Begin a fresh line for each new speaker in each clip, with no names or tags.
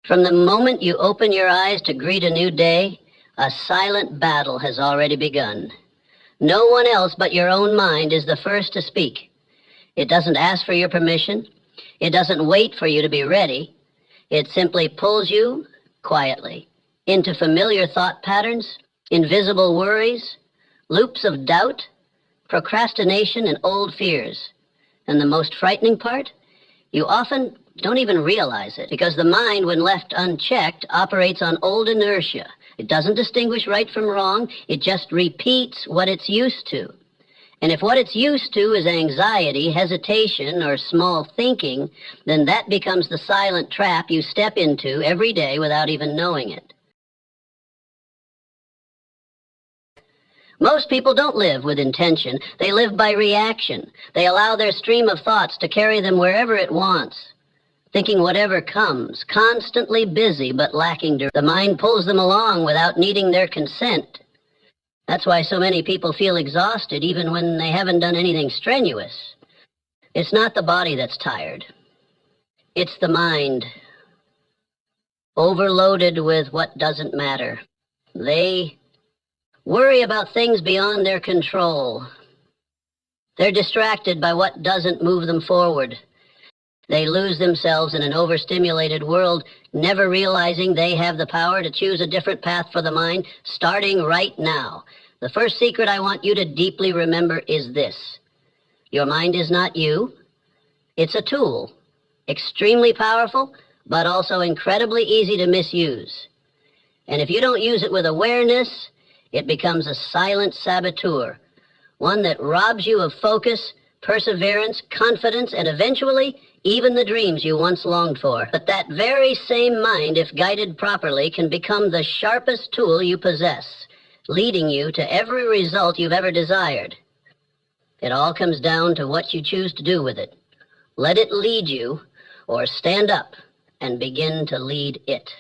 From the moment you open your eyes to greet a new day, a silent battle has already begun. No one else but your own mind is the first to speak. It doesn't ask for your permission. It doesn't wait for you to be ready. It simply pulls you, quietly, into familiar thought patterns, invisible worries, loops of doubt, procrastination, and old fears. And the most frightening part? You often don't even realize it, because the mind, when left unchecked, operates on old inertia. It doesn't distinguish right from wrong. It just repeats what it's used to. And if what it's used to is anxiety, hesitation, or small thinking, then that becomes the silent trap you step into every day without even knowing it. Most people don't live with intention. They live by reaction. They allow their stream of thoughts to carry them wherever it wants, thinking whatever comes, constantly busy but lacking direction. The mind pulls them along without needing their consent. That's why so many people feel exhausted even when they haven't done anything strenuous. It's not the body that's tired. It's the mind, overloaded with what doesn't matter. They worry about things beyond their control. They're distracted by what doesn't move them forward. They lose themselves in an overstimulated world, never realizing they have the power to choose a different path for the mind, starting right now. The first secret I want you to deeply remember is this. Your mind is not you. It's a tool, extremely powerful, but also incredibly easy to misuse. And if you don't use it with awareness, it becomes a silent saboteur, one that robs you of focus, perseverance, confidence, and eventually even the dreams you once longed for. But that very same mind, if guided properly, can become the sharpest tool you possess, leading you to every result you've ever desired. It all comes down to what you choose to do with it. Let it lead you, or stand up and begin to lead it.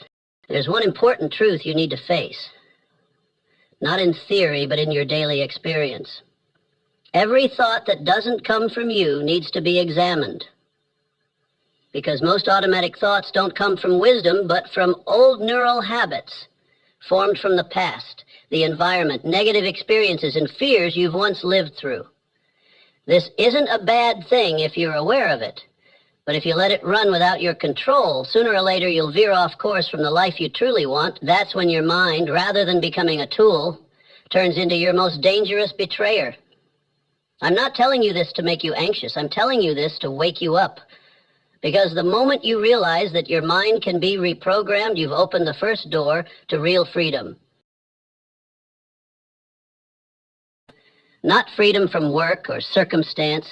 There's one important truth you need to face. Not in theory, but in your daily experience. Every thought that doesn't come from you needs to be examined. Because most automatic thoughts don't come from wisdom, but from old neural habits formed from the past, the environment, negative experiences, and fears you've once lived through. This isn't a bad thing if you're aware of it, but if you let it run without your control, sooner or later you'll veer off course from the life you truly want. That's when your mind, rather than becoming a tool, turns into your most dangerous betrayer. I'm not telling you this to make you anxious. I'm telling you this to wake you up. Because the moment you realize that your mind can be reprogrammed, you've opened the first door to real freedom. Not freedom from work or circumstance,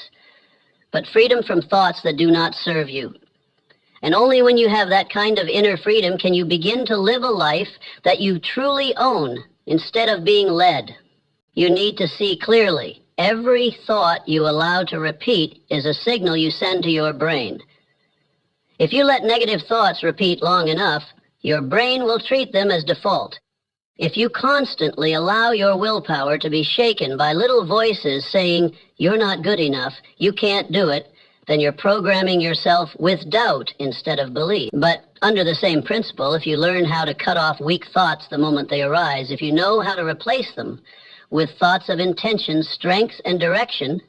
but freedom from thoughts that do not serve you. And only when you have that kind of inner freedom can you begin to live a life that you truly own instead of being led. You need to see clearly. Every thought you allow to repeat is a signal you send to your brain. If you let negative thoughts repeat long enough, your brain will treat them as default. If you constantly allow your willpower to be shaken by little voices saying, you're not good enough, you can't do it, then you're programming yourself with doubt instead of belief. But under the same principle, if you learn how to cut off weak thoughts the moment they arise, if you know how to replace them with thoughts of intention, strength, and direction,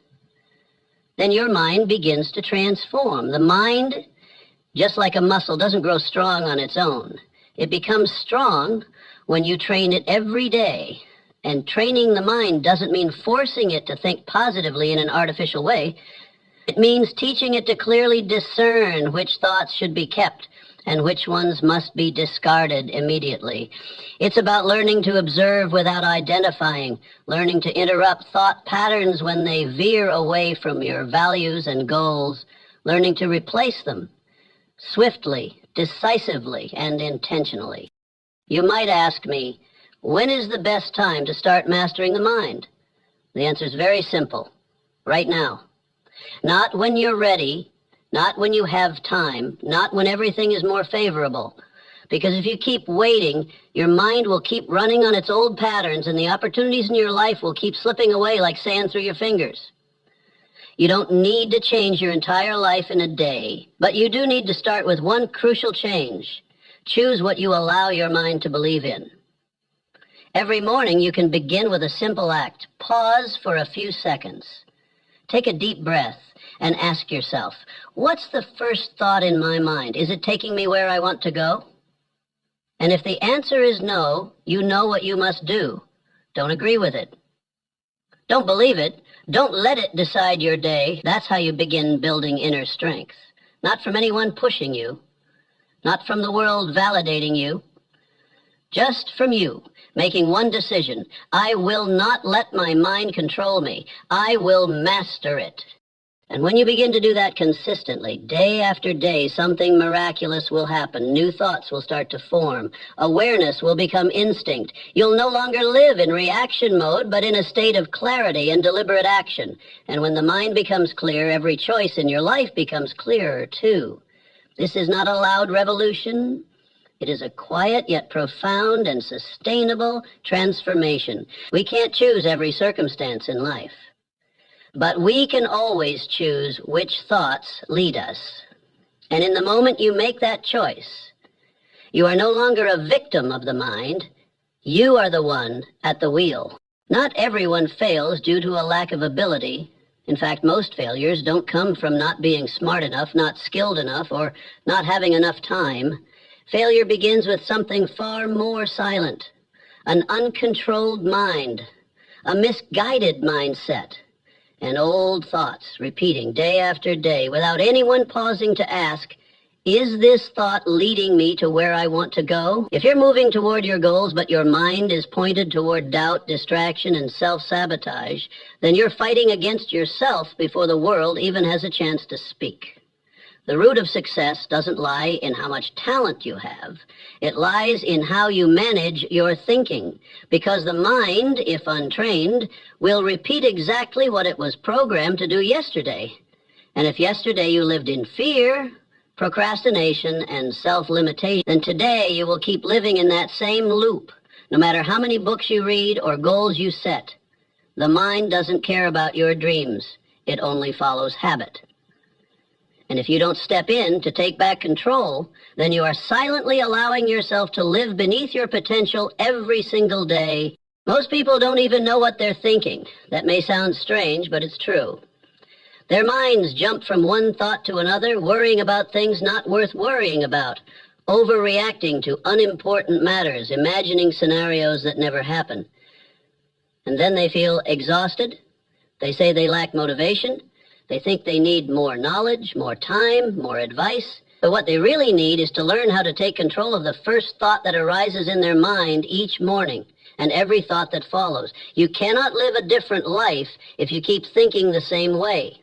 then your mind begins to transform. The mind, just like a muscle, doesn't grow strong on its own. It becomes strong when you train it every day. And training the mind doesn't mean forcing it to think positively in an artificial way. It means teaching it to clearly discern which thoughts should be kept and which ones must be discarded immediately. It's about learning to observe without identifying, learning to interrupt thought patterns when they veer away from your values and goals, learning to replace them swiftly, decisively, and intentionally. You might ask me, when is the best time to start mastering the mind? The answer is very simple. Right now. Not when you're ready, not when you have time, not when everything is more favorable. Because if you keep waiting, your mind will keep running on its old patterns and the opportunities in your life will keep slipping away like sand through your fingers. You don't need to change your entire life in a day, but you do need to start with one crucial change. Choose what you allow your mind to believe in. Every morning you can begin with a simple act. Pause for a few seconds. Take a deep breath and ask yourself, what's the first thought in my mind? Is it taking me where I want to go? And if the answer is no, you know what you must do. Don't agree with it. Don't believe it. Don't let it decide your day. That's how you begin building inner strength. Not from anyone pushing you, not from the world validating you, just from you, making one decision. I will not let my mind control me. I will master it. And when you begin to do that consistently, day after day, something miraculous will happen. New thoughts will start to form. Awareness will become instinct. You'll no longer live in reaction mode, but in a state of clarity and deliberate action. And when the mind becomes clear, every choice in your life becomes clearer, too. This is not a loud revolution. It is a quiet yet profound and sustainable transformation. We can't choose every circumstance in life, but we can always choose which thoughts lead us. And in the moment you make that choice, you are no longer a victim of the mind. You are the one at the wheel. Not everyone fails due to a lack of ability. In fact, most failures don't come from not being smart enough, not skilled enough, or not having enough time. Failure begins with something far more silent, an uncontrolled mind, a misguided mindset, and old thoughts repeating day after day without anyone pausing to ask, is this thought leading me to where I want to go? If you're moving toward your goals, but your mind is pointed toward doubt, distraction, and self-sabotage, then you're fighting against yourself before the world even has a chance to speak. The root of success doesn't lie in how much talent you have. It lies in how you manage your thinking, because the mind, if untrained, will repeat exactly what it was programmed to do yesterday. And if yesterday you lived in fear, procrastination, and self-limitation, then today you will keep living in that same loop, no matter how many books you read or goals you set. The mind doesn't care about your dreams. It only follows habit. And if you don't step in to take back control, then you are silently allowing yourself to live beneath your potential every single day. Most people don't even know what they're thinking. That may sound strange, but it's true. Their minds jump from one thought to another, worrying about things not worth worrying about, overreacting to unimportant matters, imagining scenarios that never happen. And then they feel exhausted. They say they lack motivation. They think they need more knowledge, more time, more advice. But what they really need is to learn how to take control of the first thought that arises in their mind each morning and every thought that follows. You cannot live a different life if you keep thinking the same way.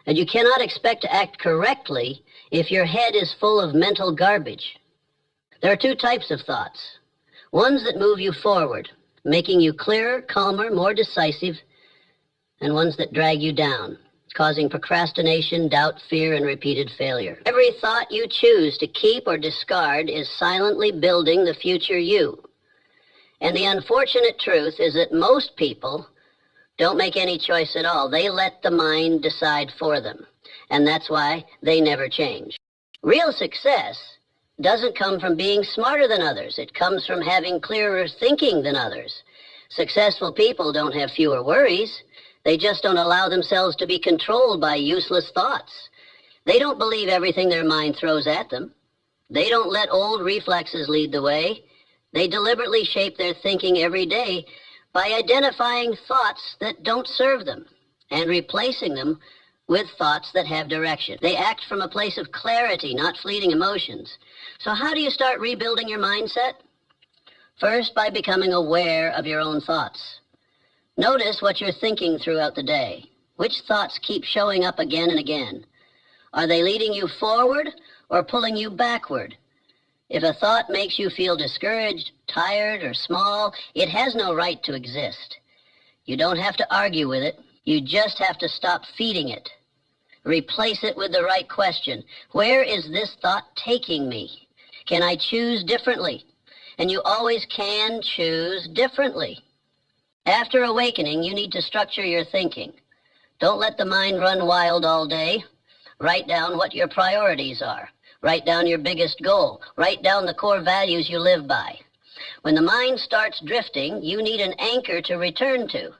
And you cannot expect to act correctly if your head is full of mental garbage. There are two types of thoughts. Ones that move you forward, making you clearer, calmer, more decisive, and ones that drag you down, causing procrastination, doubt, fear, and repeated failure. Every thought you choose to keep or discard is silently building the future you. And the unfortunate truth is that most people don't make any choice at all. They let the mind decide for them, and that's why they never change. Real success doesn't come from being smarter than others. It comes from having clearer thinking than others. Successful people don't have fewer worries. They just don't allow themselves to be controlled by useless thoughts. They don't believe everything their mind throws at them. They don't let old reflexes lead the way. They deliberately shape their thinking every day by identifying thoughts that don't serve them and replacing them with thoughts that have direction. They act from a place of clarity, not fleeting emotions. So how do you start rebuilding your mindset? First, by becoming aware of your own thoughts. Notice what you're thinking throughout the day. Which thoughts keep showing up again and again? Are they leading you forward or pulling you backward? If a thought makes you feel discouraged, tired, or small, it has no right to exist. You don't have to argue with it. You just have to stop feeding it. Replace it with the right question. Where is this thought taking me? Can I choose differently? And you always can choose differently. After awakening, you need to structure your thinking. Don't let the mind run wild all day. Write down what your priorities are. Write down your biggest goal. Write down the core values you live by. When the mind starts drifting, you need an anchor to return to.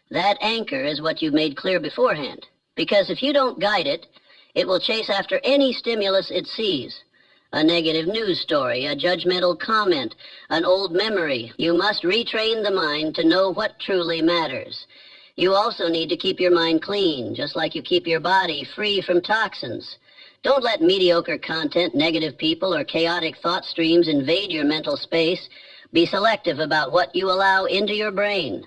That anchor is what you've made clear beforehand. Because if you don't guide it, it will chase after any stimulus it sees. A negative news story, a judgmental comment, an old memory. You must retrain the mind to know what truly matters. You also need to keep your mind clean, just like you keep your body free from toxins. Don't let mediocre content, negative people, or chaotic thought streams invade your mental space. Be selective about what you allow into your brain.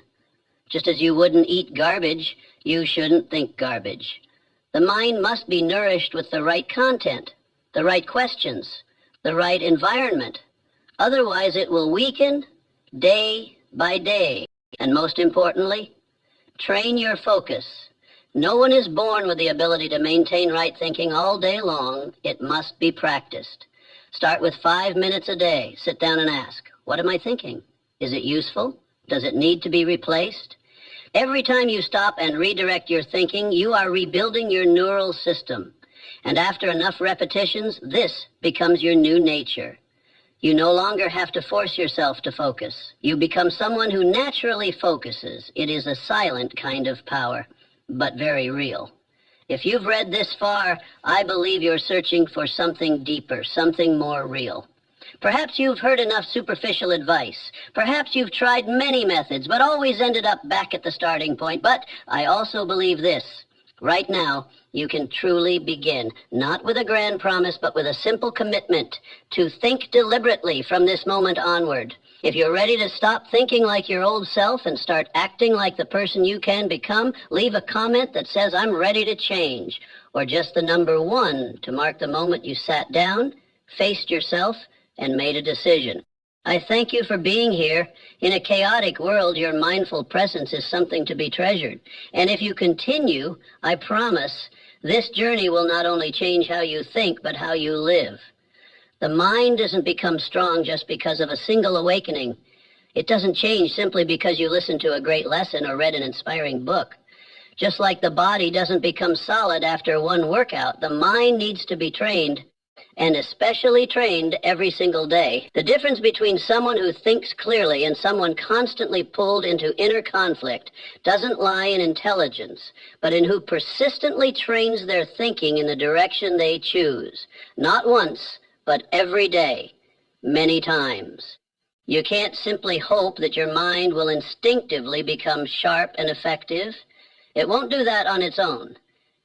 Just as you wouldn't eat garbage, you shouldn't think garbage. The mind must be nourished with the right content, the right questions, the right environment. Otherwise, it will weaken day by day. And most importantly, train your focus. No one is born with the ability to maintain right thinking all day long. It must be practiced. Start with 5 minutes a day. Sit down and ask, what am I thinking? Is it useful? Does it need to be replaced? Every time you stop and redirect your thinking, you are rebuilding your neural system. And after enough repetitions, this becomes your new nature. You no longer have to force yourself to focus. You become someone who naturally focuses. It is a silent kind of power, but very real. If you've read this far, I believe you're searching for something deeper, something more real. Perhaps you've heard enough superficial advice. Perhaps you've tried many methods, but always ended up back at the starting point. But I also believe this. Right now, you can truly begin, not with a grand promise, but with a simple commitment to think deliberately from this moment onward. If you're ready to stop thinking like your old self and start acting like the person you can become, leave a comment that says, I'm ready to change, or just the number 1 to mark the moment you sat down, faced yourself, and made a decision. I thank you for being here. In a chaotic world, your mindful presence is something to be treasured. And if you continue, I promise, this journey will not only change how you think, but how you live. The mind doesn't become strong just because of a single awakening. It doesn't change simply because you listened to a great lesson or read an inspiring book. Just like the body doesn't become solid after one workout, the mind needs to be trained, and especially trained every single day. The difference between someone who thinks clearly and someone constantly pulled into inner conflict doesn't lie in intelligence, but in who persistently trains their thinking in the direction they choose. Not once, but every day, many times. You can't simply hope that your mind will instinctively become sharp and effective. It won't do that on its own.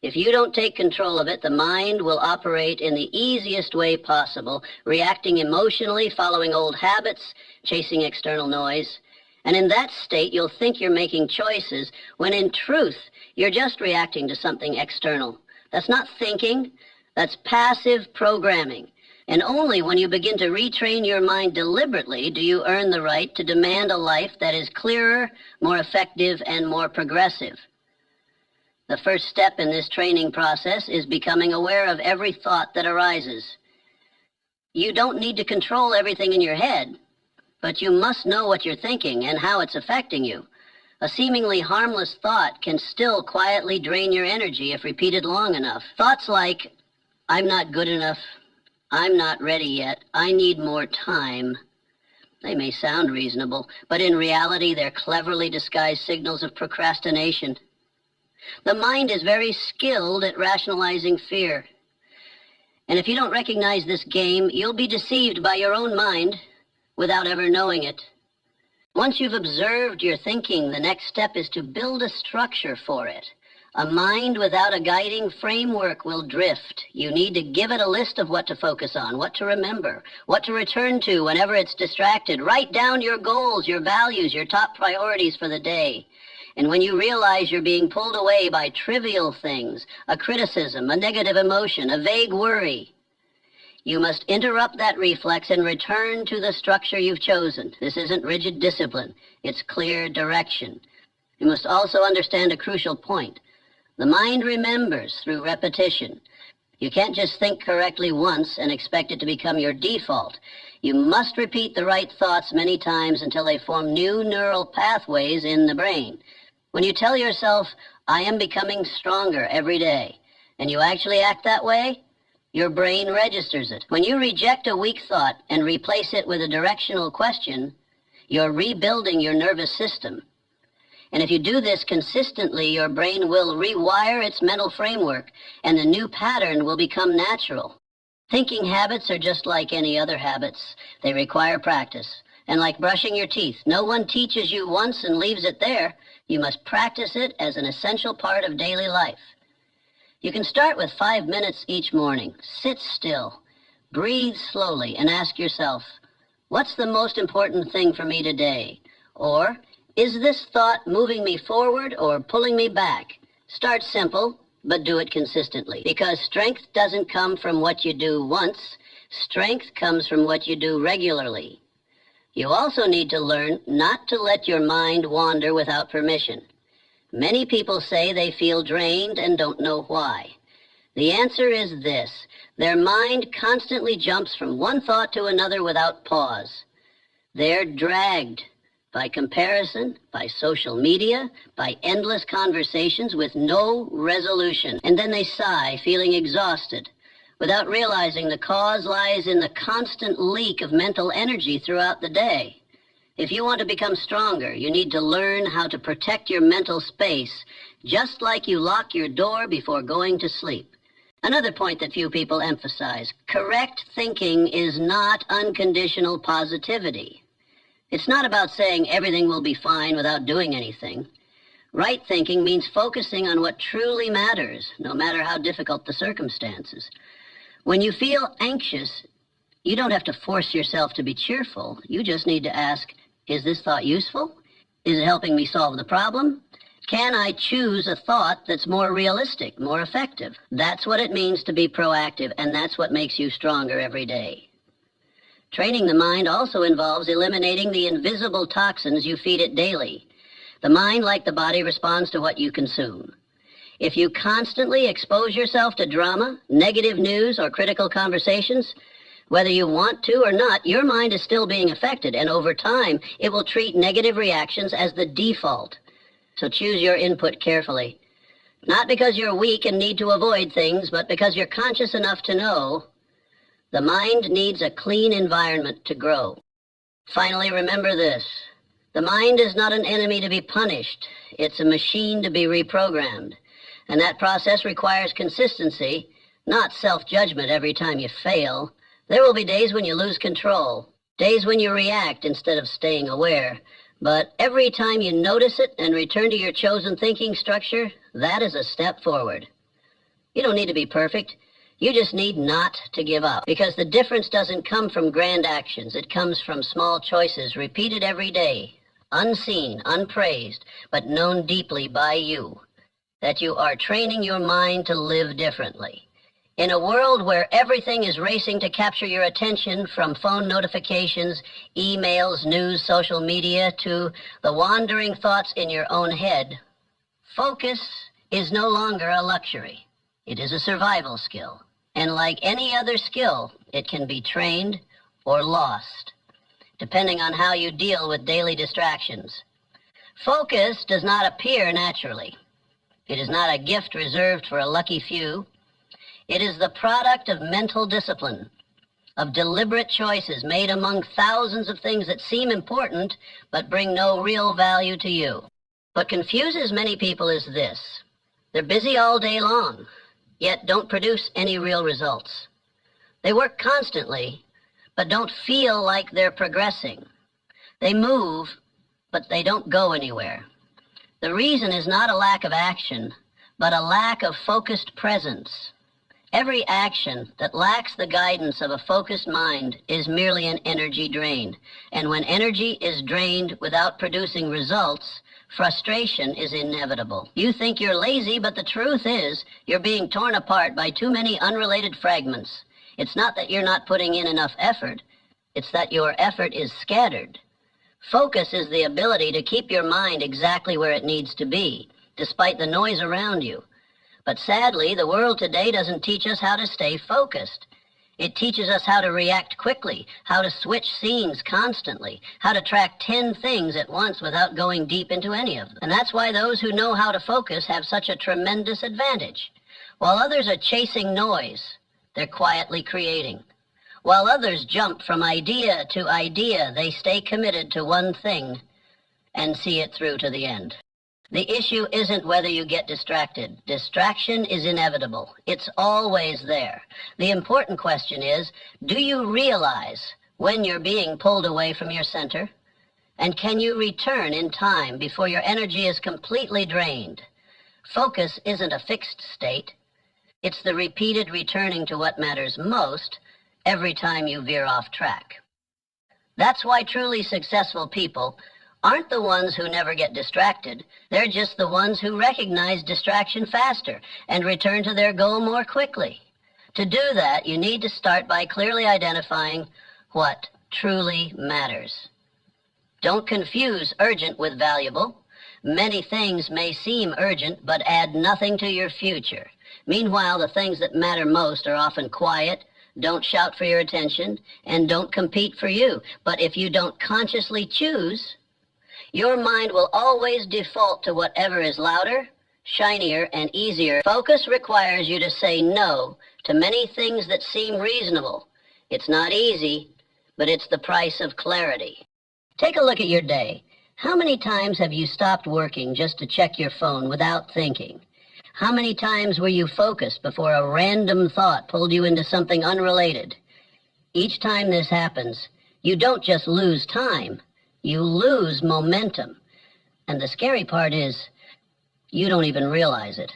If you don't take control of it, the mind will operate in the easiest way possible, reacting emotionally, following old habits, chasing external noise. And in that state, you'll think you're making choices, when in truth, you're just reacting to something external. That's not thinking, that's passive programming. And only when you begin to retrain your mind deliberately do you earn the right to demand a life that is clearer, more effective, and more progressive. The first step in this training process is becoming aware of every thought that arises. You don't need to control everything in your head, but you must know what you're thinking and how it's affecting you. A seemingly harmless thought can still quietly drain your energy if repeated long enough. Thoughts like, I'm not good enough, I'm not ready yet, I need more time. They may sound reasonable, but in reality, they're cleverly disguised signals of procrastination. The mind is very skilled at rationalizing fear. And if you don't recognize this game, you'll be deceived by your own mind without ever knowing it. Once you've observed your thinking, the next step is to build a structure for it. A mind without a guiding framework will drift. You need to give it a list of what to focus on, what to remember, what to return to whenever it's distracted. Write down your goals, your values, your top priorities for the day. And when you realize you're being pulled away by trivial things, a criticism, a negative emotion, a vague worry, you must interrupt that reflex and return to the structure you've chosen. This isn't rigid discipline. It's clear direction. You must also understand a crucial point. The mind remembers through repetition. You can't just think correctly once and expect it to become your default. You must repeat the right thoughts many times until they form new neural pathways in the brain. When you tell yourself, I am becoming stronger every day, and you actually act that way, Your brain registers it. When you reject a weak thought and replace it with a directional question, you're rebuilding your nervous system. And if you do this consistently, your brain will rewire its mental framework, and the new pattern will become natural. Thinking habits are just like any other habits. They require practice. And like brushing your teeth, no one teaches you once and leaves it there. You must practice it as an essential part of daily life. You can start with 5 minutes each morning. Sit still, breathe slowly, and ask yourself, what's the most important thing for me today? Or, is this thought moving me forward or pulling me back? Start simple, but do it consistently. Because strength doesn't come from what you do once. Strength comes from what you do regularly. You also need to learn not to let your mind wander without permission. Many people say they feel drained and don't know why. The answer is this: their mind constantly jumps from one thought to another without pause. They're dragged by comparison, by social media, by endless conversations with no resolution. And then they sigh, feeling exhausted, without realizing the cause lies in the constant leak of mental energy throughout the day. If you want to become stronger, you need to learn how to protect your mental space, just like you lock your door before going to sleep. Another point that few people emphasize: correct thinking is not unconditional positivity. It's not about saying everything will be fine without doing anything. Right thinking means focusing on what truly matters, no matter how difficult the circumstances. When you feel anxious, you don't have to force yourself to be cheerful. You just need to ask, is this thought useful? Is it helping me solve the problem? Can I choose a thought that's more realistic, more effective? That's what it means to be proactive, and that's what makes you stronger every day. Training the mind also involves eliminating the invisible toxins you feed it daily. The mind, like the body, responds to what you consume. If you constantly expose yourself to drama, negative news, or critical conversations, whether you want to or not, your mind is still being affected, and over time, it will treat negative reactions as the default. So choose your input carefully. Not because you're weak and need to avoid things, but because you're conscious enough to know the mind needs a clean environment to grow. Finally, remember this: the mind is not an enemy to be punished. It's a machine to be reprogrammed. And that process requires consistency, not self-judgment every time you fail. There will be days when you lose control, days when you react instead of staying aware. But every time you notice it and return to your chosen thinking structure, that is a step forward. You don't need to be perfect. You just need not to give up. Because the difference doesn't come from grand actions. It comes from small choices repeated every day, unseen, unpraised, but known deeply by you, that you are training your mind to live differently. In a world where everything is racing to capture your attention, from phone notifications, emails, news, social media, to the wandering thoughts in your own head, focus is no longer a luxury. It is a survival skill. And like any other skill, it can be trained or lost, depending on how you deal with daily distractions. Focus does not appear naturally. It is not a gift reserved for a lucky few. It is the product of mental discipline, of deliberate choices made among thousands of things that seem important but bring no real value to you. What confuses many people is this: they're busy all day long, yet don't produce any real results. They work constantly, but don't feel like they're progressing. They move, but they don't go anywhere. The reason is not a lack of action, but a lack of focused presence. Every action that lacks the guidance of a focused mind is merely an energy drain. And when energy is drained without producing results, frustration is inevitable. You think you're lazy, but the truth is you're being torn apart by too many unrelated fragments. It's not that you're not putting in enough effort. It's that your effort is scattered. Focus is the ability to keep your mind exactly where it needs to be, despite the noise around you. But sadly, the world today doesn't teach us how to stay focused. It teaches us how to react quickly, how to switch scenes constantly, how to track 10 things at once without going deep into any of them. And that's why those who know how to focus have such a tremendous advantage. While others are chasing noise, They're quietly creating. While others jump from idea to idea, they stay committed to one thing and see it through to the end. The issue isn't whether you get distracted. Distraction is inevitable. It's always there. The important question is, do you realize when you're being pulled away from your center? And can you return in time before your energy is completely drained? Focus isn't a fixed state. It's the repeated returning to what matters most every time you veer off track. That's why truly successful people aren't the ones who never get distracted. They're just the ones who recognize distraction faster and return to their goal more quickly. To do that, you need to start by clearly identifying what truly matters. Don't confuse urgent with valuable. Many things may seem urgent, but add nothing to your future. Meanwhile, the things that matter most are often quiet, don't shout for your attention, and don't compete for you. But if you don't consciously choose, your mind will always default to whatever is louder, shinier, and easier. Focus requires you to say no to many things that seem reasonable. It's not easy, but it's the price of clarity. Take a look at your day. How many times have you stopped working just to check your phone without thinking? How many times were you focused before a random thought pulled you into something unrelated? Each time this happens, you don't just lose time, you lose momentum. And the scary part is, you don't even realize it.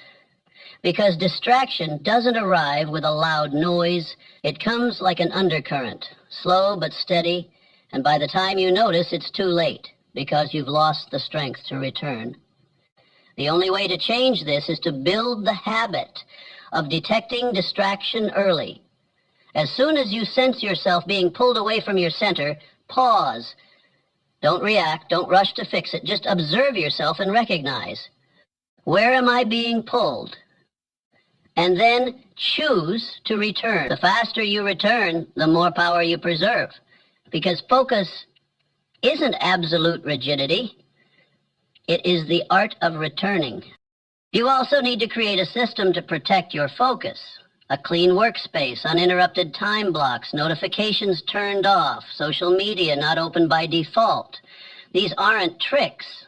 Because distraction doesn't arrive with a loud noise. It comes like an undercurrent, slow but steady, and by the time you notice, it's too late, because you've lost the strength to return. The only way to change this is to build the habit of detecting distraction early. As soon as you sense yourself being pulled away from your center, pause. Don't react, don't rush to fix it, just observe yourself and recognize, where am I being pulled? And then choose to return. The faster you return, the more power you preserve. Because focus isn't absolute rigidity. It is the art of returning. You also need to create a system to protect your focus. A clean workspace, uninterrupted time blocks, notifications turned off, social media not open by default. These aren't tricks.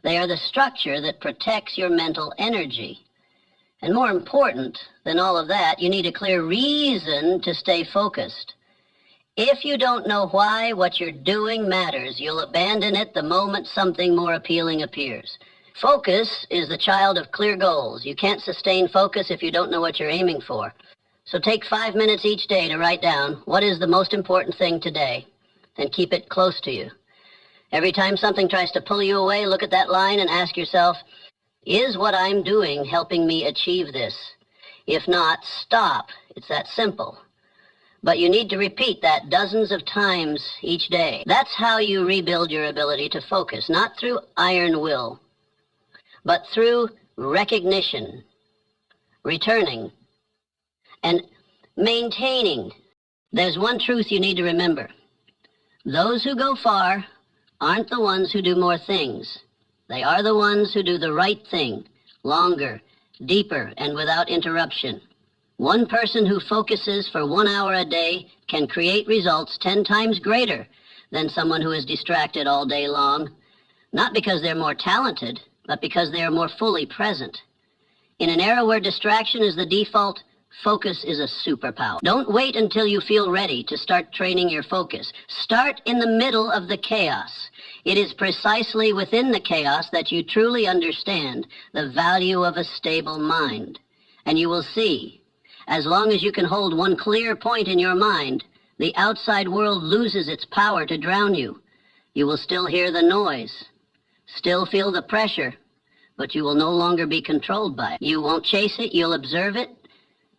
They are the structure that protects your mental energy. And more important than all of that, you need a clear reason to stay focused. If you don't know why what you're doing matters, you'll abandon it the moment something more appealing appears. Focus is the child of clear goals. You can't sustain focus if you don't know what you're aiming for. So take 5 minutes each day to write down what is the most important thing today, and keep it close to you. Every time something tries to pull you away, look at that line and ask yourself, is what I'm doing helping me achieve this? If not, stop. It's that simple. But you need to repeat that dozens of times each day. That's how you rebuild your ability to focus, not through iron will, but through recognition, returning, and maintaining. There's one truth you need to remember. Those who go far aren't the ones who do more things. They are the ones who do the right thing, longer, deeper, and without interruption. One person who focuses for 1 hour a day can create results 10 times greater than someone who is distracted all day long, not because they're more talented, but because they are more fully present. In an era where distraction is the default, focus is a superpower. Don't wait until you feel ready to start training your focus. Start in the middle of the chaos. It is precisely within the chaos that you truly understand the value of a stable mind. And you will see, as long as you can hold one clear point in your mind, the outside world loses its power to drown you. You will still hear the noise, still feel the pressure, but you will no longer be controlled by it. You won't chase it, you'll observe it,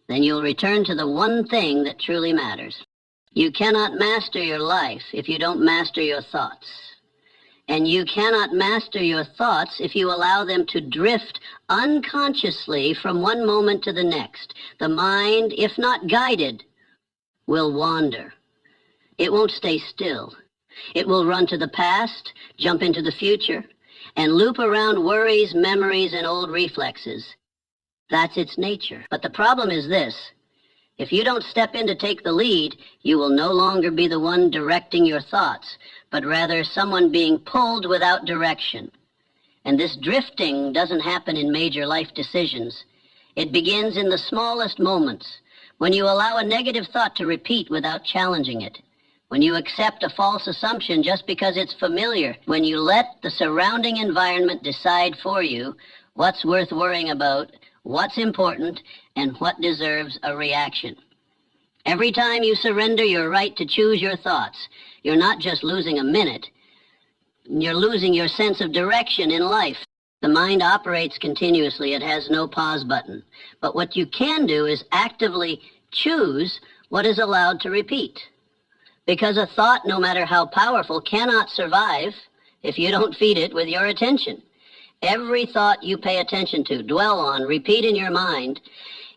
then you'll return to the one thing that truly matters. You cannot master your life if you don't master your thoughts. And you cannot master your thoughts if you allow them to drift unconsciously from one moment to the next. The mind, if not guided, will wander. It won't stay still. It will run to the past, jump into the future, and loop around worries, memories, and old reflexes. That's its nature. But the problem is this. If you don't step in to take the lead, you will no longer be the one directing your thoughts, but rather someone being pulled without direction. And this drifting doesn't happen in major life decisions. It begins in the smallest moments, when you allow a negative thought to repeat without challenging it, when you accept a false assumption just because it's familiar, when you let the surrounding environment decide for you what's worth worrying about, what's important, and what deserves a reaction. Every time you surrender your right to choose your thoughts, you're not just losing a minute, you're losing your sense of direction in life. The mind operates continuously. It has no pause button. But what you can do is actively choose what is allowed to repeat. Because a thought, no matter how powerful, cannot survive if you don't feed it with your attention. Every thought you pay attention to, dwell on, repeat in your mind,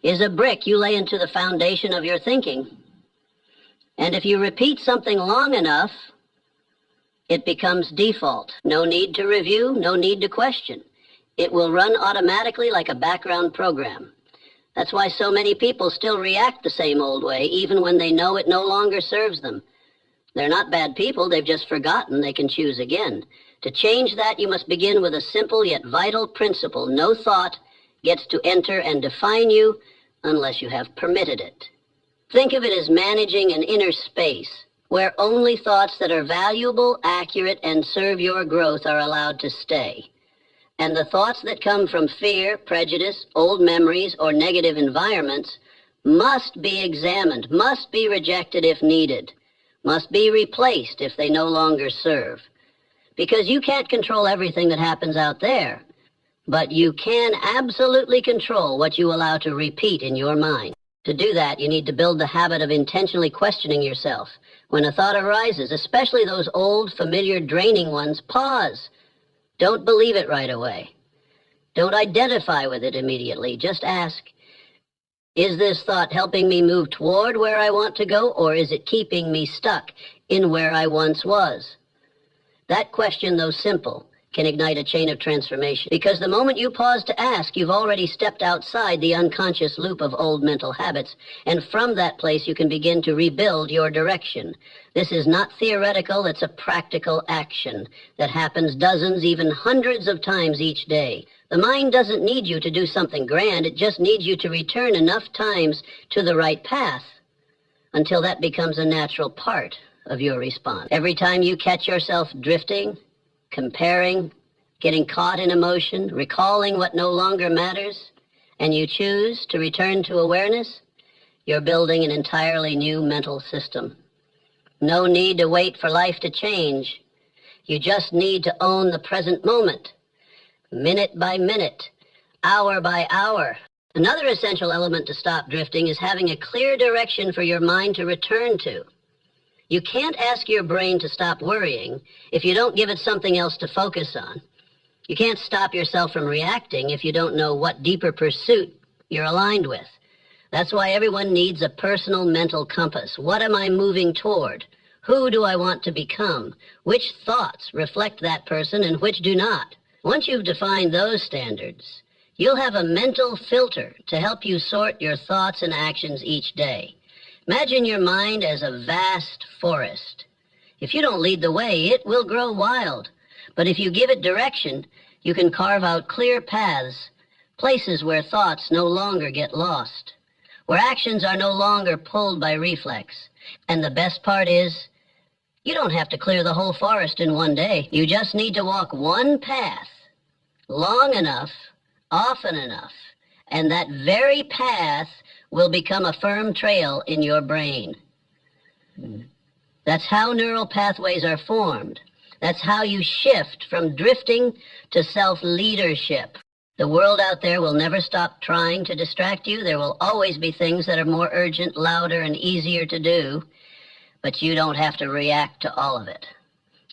is a brick you lay into the foundation of your thinking. And if you repeat something long enough, it becomes default. No need to review, no need to question. It will run automatically like a background program. That's why so many people still react the same old way, even when they know it no longer serves them. They're not bad people, they've just forgotten they can choose again. To change that, you must begin with a simple yet vital principle. No thought gets to enter and define you unless you have permitted it. Think of it as managing an inner space where only thoughts that are valuable, accurate, and serve your growth are allowed to stay. And the thoughts that come from fear, prejudice, old memories, or negative environments must be examined, must be rejected if needed, must be replaced if they no longer serve. Because you can't control everything that happens out there, but you can absolutely control what you allow to repeat in your mind. To do that, you need to build the habit of intentionally questioning yourself. When a thought arises, especially those old, familiar, draining ones, pause. Don't believe it right away. Don't identify with it immediately. Just ask, is this thought helping me move toward where I want to go, or is it keeping me stuck in where I once was? That question, though simple, can ignite a chain of transformation. Because the moment you pause to ask, you've already stepped outside the unconscious loop of old mental habits, and from that place you can begin to rebuild your direction. This is not theoretical, it's a practical action that happens dozens, even hundreds of times each day. The mind doesn't need you to do something grand, it just needs you to return enough times to the right path until that becomes a natural part of your response. Every time you catch yourself drifting, comparing, getting caught in emotion, recalling what no longer matters, and you choose to return to awareness, you're building an entirely new mental system. No need to wait for life to change. You just need to own the present moment, minute by minute, hour by hour. Another essential element to stop drifting is having a clear direction for your mind to return to. You can't ask your brain to stop worrying if you don't give it something else to focus on. You can't stop yourself from reacting if you don't know what deeper pursuit you're aligned with. That's why everyone needs a personal mental compass. What am I moving toward? Who do I want to become? Which thoughts reflect that person and which do not? Once you've defined those standards, you'll have a mental filter to help you sort your thoughts and actions each day. Imagine your mind as a vast forest. If you don't lead the way, it will grow wild. But if you give it direction, you can carve out clear paths, places where thoughts no longer get lost, where actions are no longer pulled by reflex. And the best part is, you don't have to clear the whole forest in one day. You just need to walk one path, long enough, often enough, and that very path will become a firm trail in your brain. That's how neural pathways are formed. That's how you shift from drifting to self-leadership. The world out there will never stop trying to distract you. There will always be things that are more urgent, louder, and easier to do, but you don't have to react to all of it.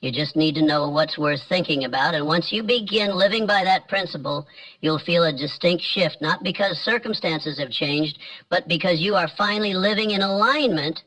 You just need to know what's worth thinking about, and once you begin living by that principle, you'll feel a distinct shift, not because circumstances have changed, but because you are finally living in alignment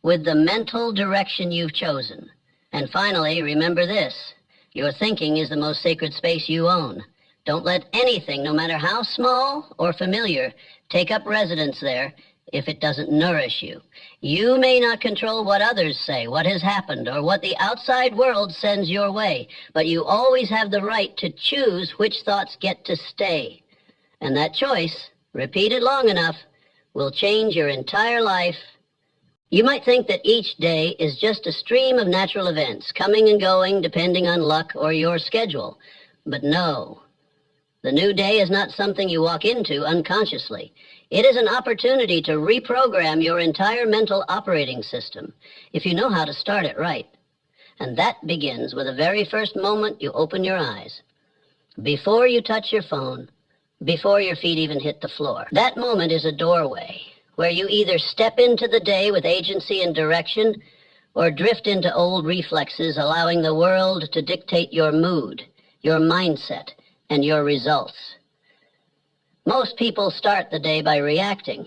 with the mental direction you've chosen. And finally, remember this: your thinking is the most sacred space you own. Don't let anything, no matter how small or familiar, take up residence there if it doesn't nourish you. You may not control what others say, what has happened, or what the outside world sends your way, but you always have the right to choose which thoughts get to stay. And that choice, repeated long enough, will change your entire life. You might think that each day is just a stream of natural events, coming and going depending on luck or your schedule. But no, the new day is not something you walk into unconsciously. It is an opportunity to reprogram your entire mental operating system, if you know how to start it right. And that begins with the very first moment you open your eyes, before you touch your phone, before your feet even hit the floor. That moment is a doorway where you either step into the day with agency and direction or drift into old reflexes, allowing the world to dictate your mood, your mindset, and your results. Most people start the day by reacting.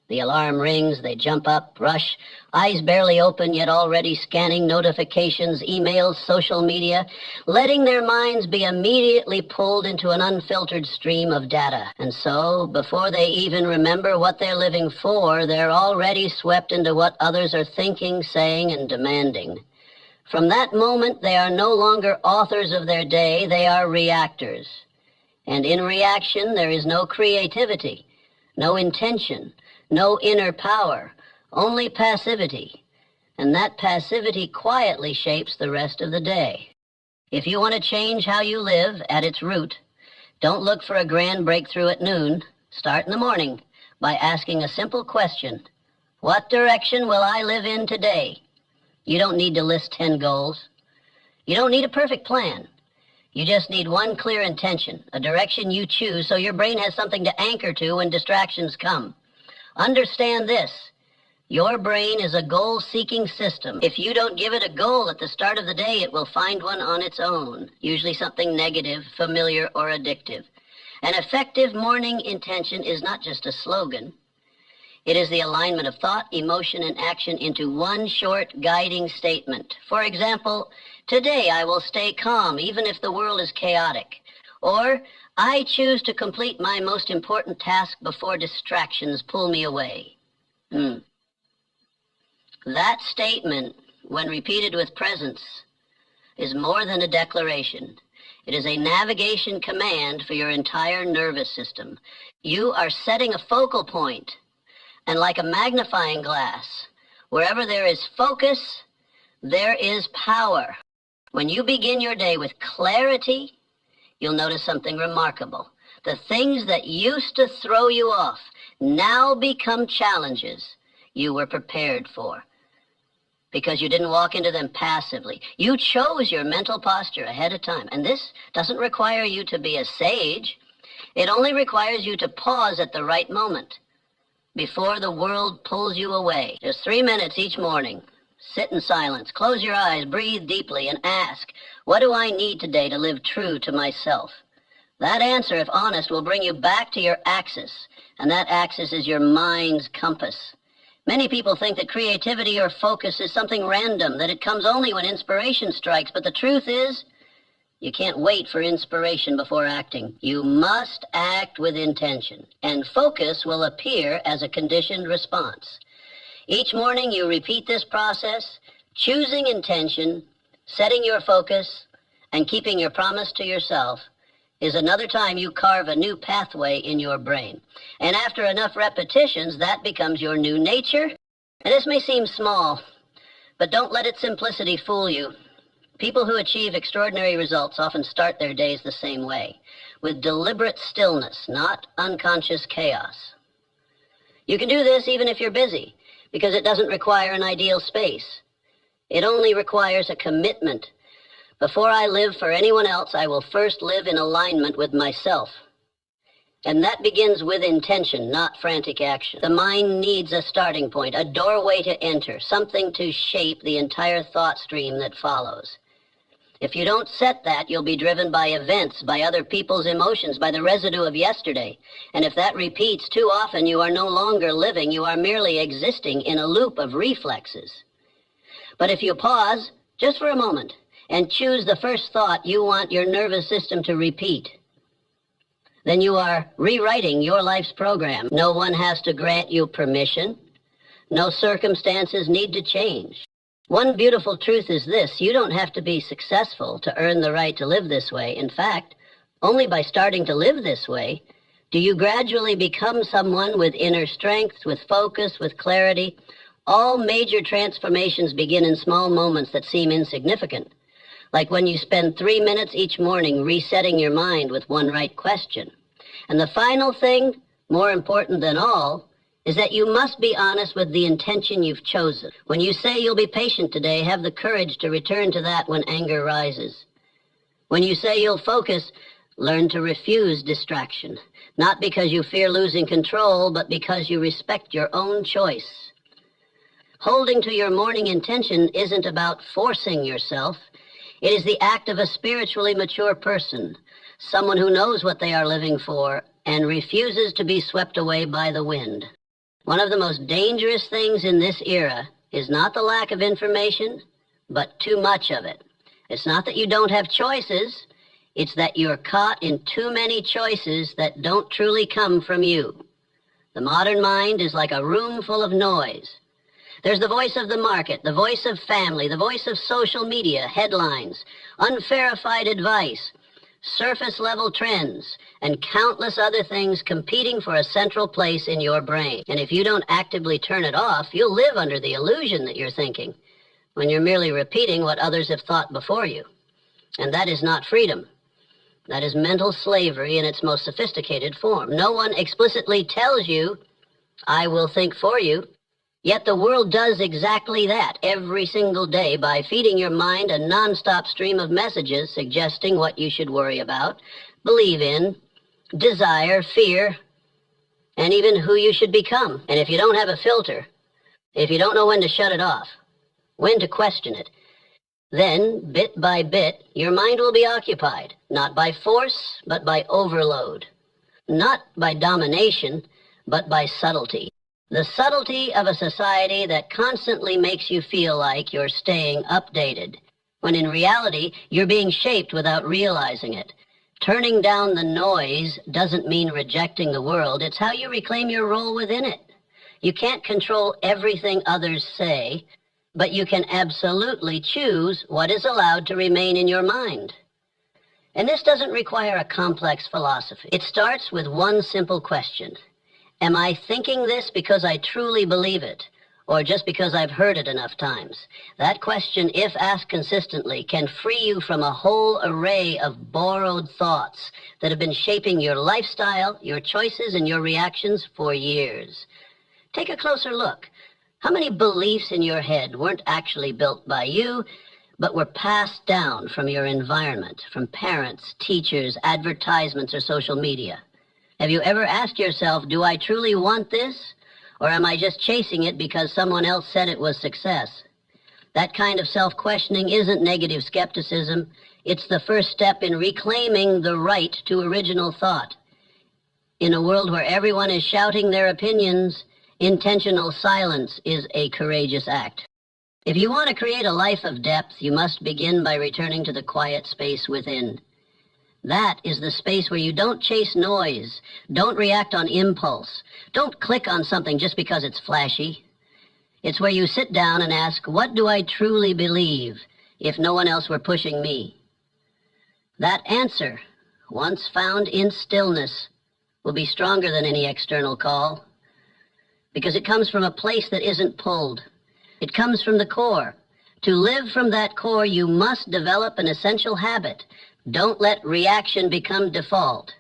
The alarm rings, they jump up, rush, eyes barely open, yet already scanning notifications, emails, social media, letting their minds be immediately pulled into an unfiltered stream of data. And so, before they even remember what they're living for, they're already swept into what others are thinking, saying, and demanding. From that moment, they are no longer authors of their day, they are reactors. And in reaction, there is no creativity, no intention, no inner power, only passivity. And that passivity quietly shapes the rest of the day. If you want to change how you live at its root, don't look for a grand breakthrough at noon. Start in the morning by asking a simple question. What direction will I live in today? You don't need to list 10 goals. You don't need a perfect plan. You just need one clear intention, a direction you choose so your brain has something to anchor to when distractions come. Understand this. Your brain is a goal-seeking system. If you don't give it a goal at the start of the day, it will find one on its own, usually something negative, familiar, or addictive. An effective morning intention is not just a slogan. It is the alignment of thought, emotion, and action into one short guiding statement. For example, today I will stay calm even if the world is chaotic. Or, I choose to complete my most important task before distractions pull me away. That statement, when repeated with presence, is more than a declaration. It is a navigation command for your entire nervous system. You are setting a focal point. And like a magnifying glass, wherever there is focus, there is power. When you begin your day with clarity, you'll notice something remarkable. The things that used to throw you off now become challenges you were prepared for, because you didn't walk into them passively. You chose your mental posture ahead of time. And this doesn't require you to be a sage. It only requires you to pause at the right moment, before the world pulls you away. Just 3 minutes each morning. Sit in silence, close your eyes, breathe deeply, and ask, what do I need today to live true to myself? That answer, if honest, will bring you back to your axis, and that axis is your mind's compass. Many people think that creativity or focus is something random, that it comes only when inspiration strikes, but the truth is, you can't wait for inspiration before acting. You must act with intention, and focus will appear as a conditioned response. Each morning you repeat this process, choosing intention, setting your focus, and keeping your promise to yourself is another time you carve a new pathway in your brain. And after enough repetitions, that becomes your new nature. And this may seem small, but don't let its simplicity fool you. People who achieve extraordinary results often start their days the same way, with deliberate stillness, not unconscious chaos. You can do this even if you're busy, because it doesn't require an ideal space. It only requires a commitment. Before I live for anyone else, I will first live in alignment with myself. And that begins with intention, not frantic action. The mind needs a starting point, a doorway to enter, something to shape the entire thought stream that follows. If you don't set that, you'll be driven by events, by other people's emotions, by the residue of yesterday. And if that repeats too often, you are no longer living, you are merely existing in a loop of reflexes. But if you pause, just for a moment, and choose the first thought you want your nervous system to repeat, then you are rewriting your life's program. No one has to grant you permission. No circumstances need to change. One beautiful truth is this: you don't have to be successful to earn the right to live this way. In fact, only by starting to live this way do you gradually become someone with inner strength, with focus, with clarity. All major transformations begin in small moments that seem insignificant, like when you spend 3 minutes each morning resetting your mind with one right question. And the final thing, more important than all, is that you must be honest with the intention you've chosen. When you say you'll be patient today, have the courage to return to that when anger rises. When you say you'll focus, learn to refuse distraction, not because you fear losing control, but because you respect your own choice. Holding to your morning intention isn't about forcing yourself. It is the act of a spiritually mature person, someone who knows what they are living for and refuses to be swept away by the wind. One of the most dangerous things in this era is not the lack of information, but too much of it. It's not that you don't have choices, it's that you're caught in too many choices that don't truly come from you. The modern mind is like a room full of noise. There's the voice of the market, the voice of family, the voice of social media, headlines, unverified advice, surface-level trends, and countless other things competing for a central place in your brain. And if you don't actively turn it off, you'll live under the illusion that you're thinking, when you're merely repeating what others have thought before you. And that is not freedom. That is mental slavery in its most sophisticated form. No one explicitly tells you, I will think for you. Yet the world does exactly that every single day by feeding your mind a nonstop stream of messages suggesting what you should worry about, believe in, desire, fear, and even who you should become. And if you don't have a filter, if you don't know when to shut it off, when to question it, then, bit by bit, your mind will be occupied, not by force, but by overload. Not by domination, but by subtlety. The subtlety of a society that constantly makes you feel like you're staying updated, when in reality, you're being shaped without realizing it. Turning down the noise doesn't mean rejecting the world. It's how you reclaim your role within it. You can't control everything others say, but you can absolutely choose what is allowed to remain in your mind. And this doesn't require a complex philosophy. It starts with one simple question. Am I thinking this because I truly believe it, or just because I've heard it enough times? That question, if asked consistently, can free you from a whole array of borrowed thoughts that have been shaping your lifestyle, your choices, and your reactions for years. Take a closer look. How many beliefs in your head weren't actually built by you, but were passed down from your environment, from parents, teachers, advertisements, or social media? Have you ever asked yourself, do I truly want this? Or am I just chasing it because someone else said it was success? That kind of self-questioning isn't negative skepticism. It's the first step in reclaiming the right to original thought. In a world where everyone is shouting their opinions, intentional silence is a courageous act. If you want to create a life of depth, you must begin by returning to the quiet space within. That is the space where you don't chase noise, don't react on impulse, don't click on something just because it's flashy. It's where you sit down and ask, what do I truly believe if no one else were pushing me? That answer, once found in stillness, will be stronger than any external call, because it comes from a place that isn't pulled. It comes from the core. To live from that core, you must develop an essential habit. Don't let reaction become default.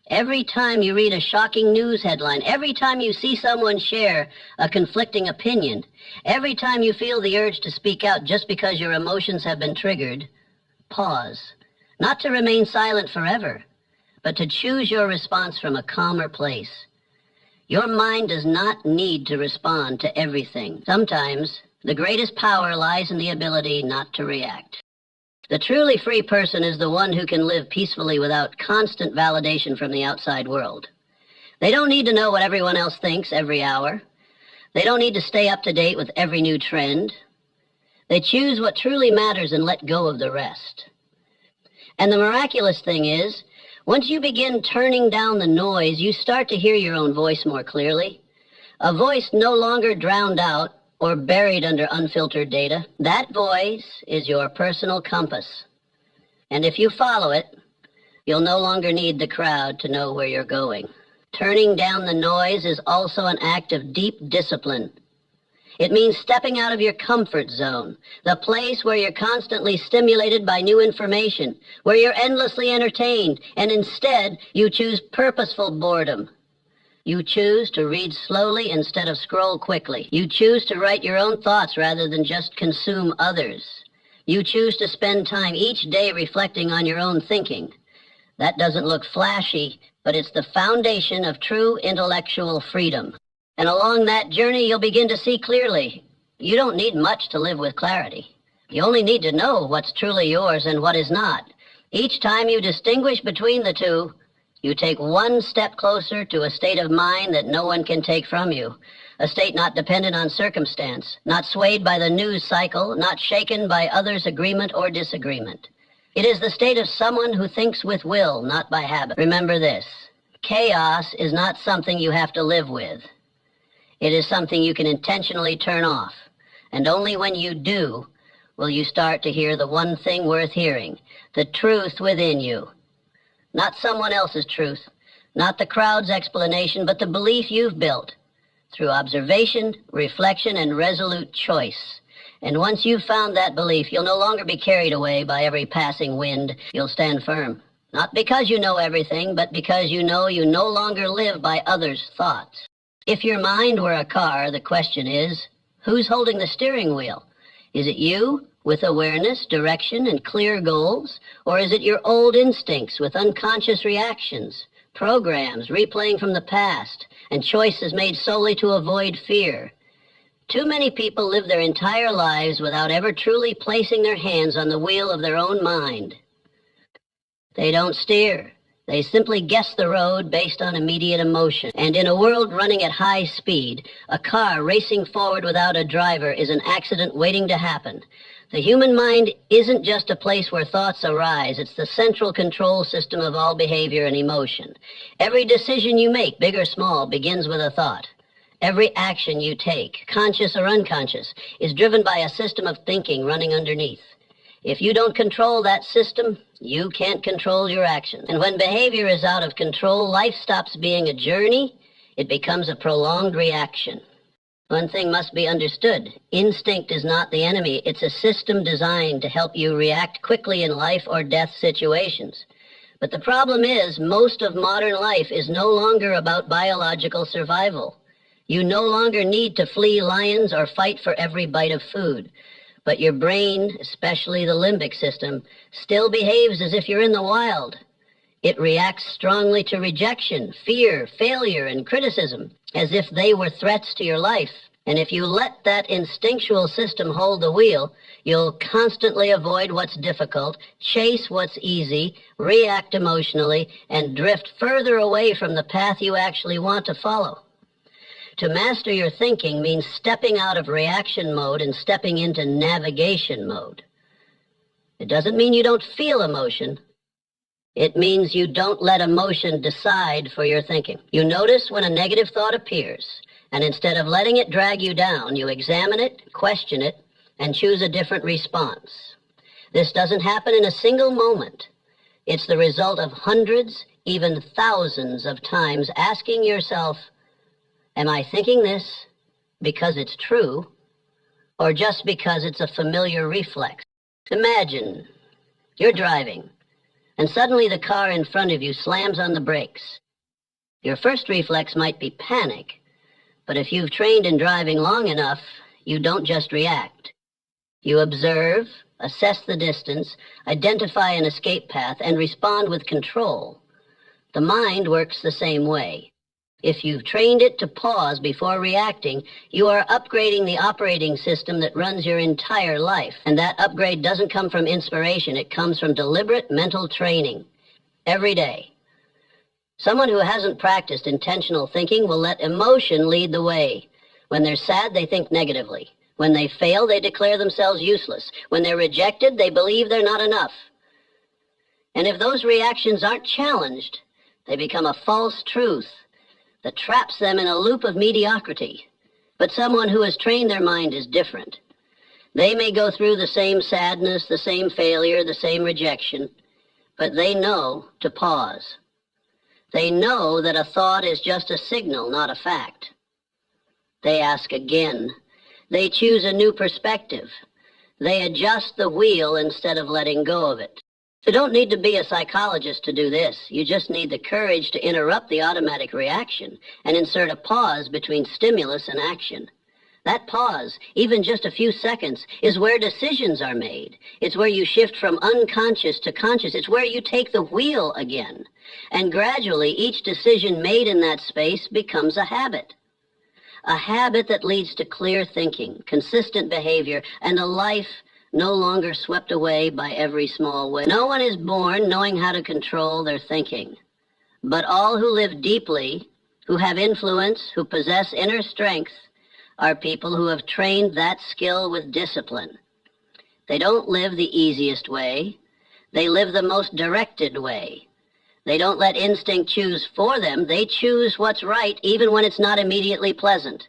Every time you read a shocking news headline, every time you see someone share a conflicting opinion, every time you feel the urge to speak out just because your emotions have been triggered, pause. Not to remain silent forever, but to choose your response from a calmer place. Your mind does not need to respond to everything. Sometimes, the greatest power lies in the ability not to react. The truly free person is the one who can live peacefully without constant validation from the outside world. They don't need to know what everyone else thinks every hour. They don't need to stay up to date with every new trend. They choose what truly matters and let go of the rest. And the miraculous thing is, Once you begin turning down the noise, you start to hear your own voice more clearly. A voice no longer drowned out or buried under unfiltered data. That voice is your personal compass. And if you follow it, you'll no longer need the crowd to know where you're going. Turning down the noise is also an act of deep discipline. It means stepping out of your comfort zone, the place where you're constantly stimulated by new information, where you're endlessly entertained, and instead you choose purposeful boredom. You choose to read slowly instead of scroll quickly. You choose to write your own thoughts rather than just consume others. You choose to spend time each day reflecting on your own thinking. That doesn't look flashy, but it's the foundation of true intellectual freedom. And along that journey, you'll begin to see clearly. You don't need much to live with clarity. You only need to know what's truly yours and what is not. Each time you distinguish between the two, you take one step closer to a state of mind that no one can take from you. A state not dependent on circumstance, not swayed by the news cycle, not shaken by others' agreement or disagreement. It is the state of someone who thinks with will, not by habit. Remember this: chaos is not something you have to live with. It is something you can intentionally turn off. And only when you do will you start to hear the one thing worth hearing, the truth within you. Not someone else's truth, not the crowd's explanation, but the belief you've built through observation, reflection, and resolute choice. And once you've found that belief, you'll no longer be carried away by every passing wind. You'll stand firm. Not because you know everything, but because you know you no longer live by others' thoughts. If your mind were a car, the question is, who's holding the steering wheel? Is it you, with awareness, direction, and clear goals? Or is it your old instincts with unconscious reactions, programs replaying from the past, and choices made solely to avoid fear? Too many people live their entire lives without ever truly placing their hands on the wheel of their own mind. They don't steer. They simply guess the road based on immediate emotion. And in a world running at high speed, a car racing forward without a driver is an accident waiting to happen. The human mind isn't just a place where thoughts arise. It's the central control system of all behavior and emotion. Every decision you make, big or small, begins with a thought. Every action you take, conscious or unconscious, is driven by a system of thinking running underneath. If you don't control that system, you can't control your actions. And when behavior is out of control, life stops being a journey. It becomes a prolonged reaction. One thing must be understood. Instinct is not the enemy. It's a system designed to help you react quickly in life or death situations. But the problem is, most of modern life is no longer about biological survival. You no longer need to flee lions or fight for every bite of food. But your brain, especially the limbic system, still behaves as if you're in the wild. It reacts strongly to rejection, fear, failure, and criticism, as if they were threats to your life. And if you let that instinctual system hold the wheel, you'll constantly avoid what's difficult, chase what's easy, react emotionally, and drift further away from the path you actually want to follow. To master your thinking means stepping out of reaction mode and stepping into navigation mode. It doesn't mean you don't feel emotion. It means you don't let emotion decide for your thinking. You notice when a negative thought appears, and instead of letting it drag you down, you examine it, question it, and choose a different response. This doesn't happen in a single moment. It's the result of hundreds, even thousands of times asking yourself, am I thinking this because it's true, or just because it's a familiar reflex? Imagine you're driving, and suddenly the car in front of you slams on the brakes. Your first reflex might be panic, but if you've trained in driving long enough, you don't just react. You observe, assess the distance, identify an escape path, and respond with control. The mind works the same way. If you've trained it to pause before reacting, you are upgrading the operating system that runs your entire life. And that upgrade doesn't come from inspiration. It comes from deliberate mental training. Every day. Someone who hasn't practiced intentional thinking will let emotion lead the way. When they're sad, they think negatively. When they fail, they declare themselves useless. When they're rejected, they believe they're not enough. And if those reactions aren't challenged, they become a false truth that traps them in a loop of mediocrity. But someone who has trained their mind is different. They may go through the same sadness, the same failure, the same rejection, but they know to pause. They know that a thought is just a signal, not a fact. They ask again. They choose a new perspective. They adjust the wheel instead of letting go of it. You don't need to be a psychologist to do this. You just need the courage to interrupt the automatic reaction and insert a pause between stimulus and action. That pause, even just a few seconds, is where decisions are made. It's where you shift from unconscious to conscious. It's where you take the wheel again. And gradually, each decision made in that space becomes a habit. A habit that leads to clear thinking, consistent behavior, and a life no longer swept away by every small win. No one is born knowing how to control their thinking. But all who live deeply, who have influence, who possess inner strength, are people who have trained that skill with discipline. They don't live the easiest way. They live the most directed way. They don't let instinct choose for them. They choose what's right even when it's not immediately pleasant.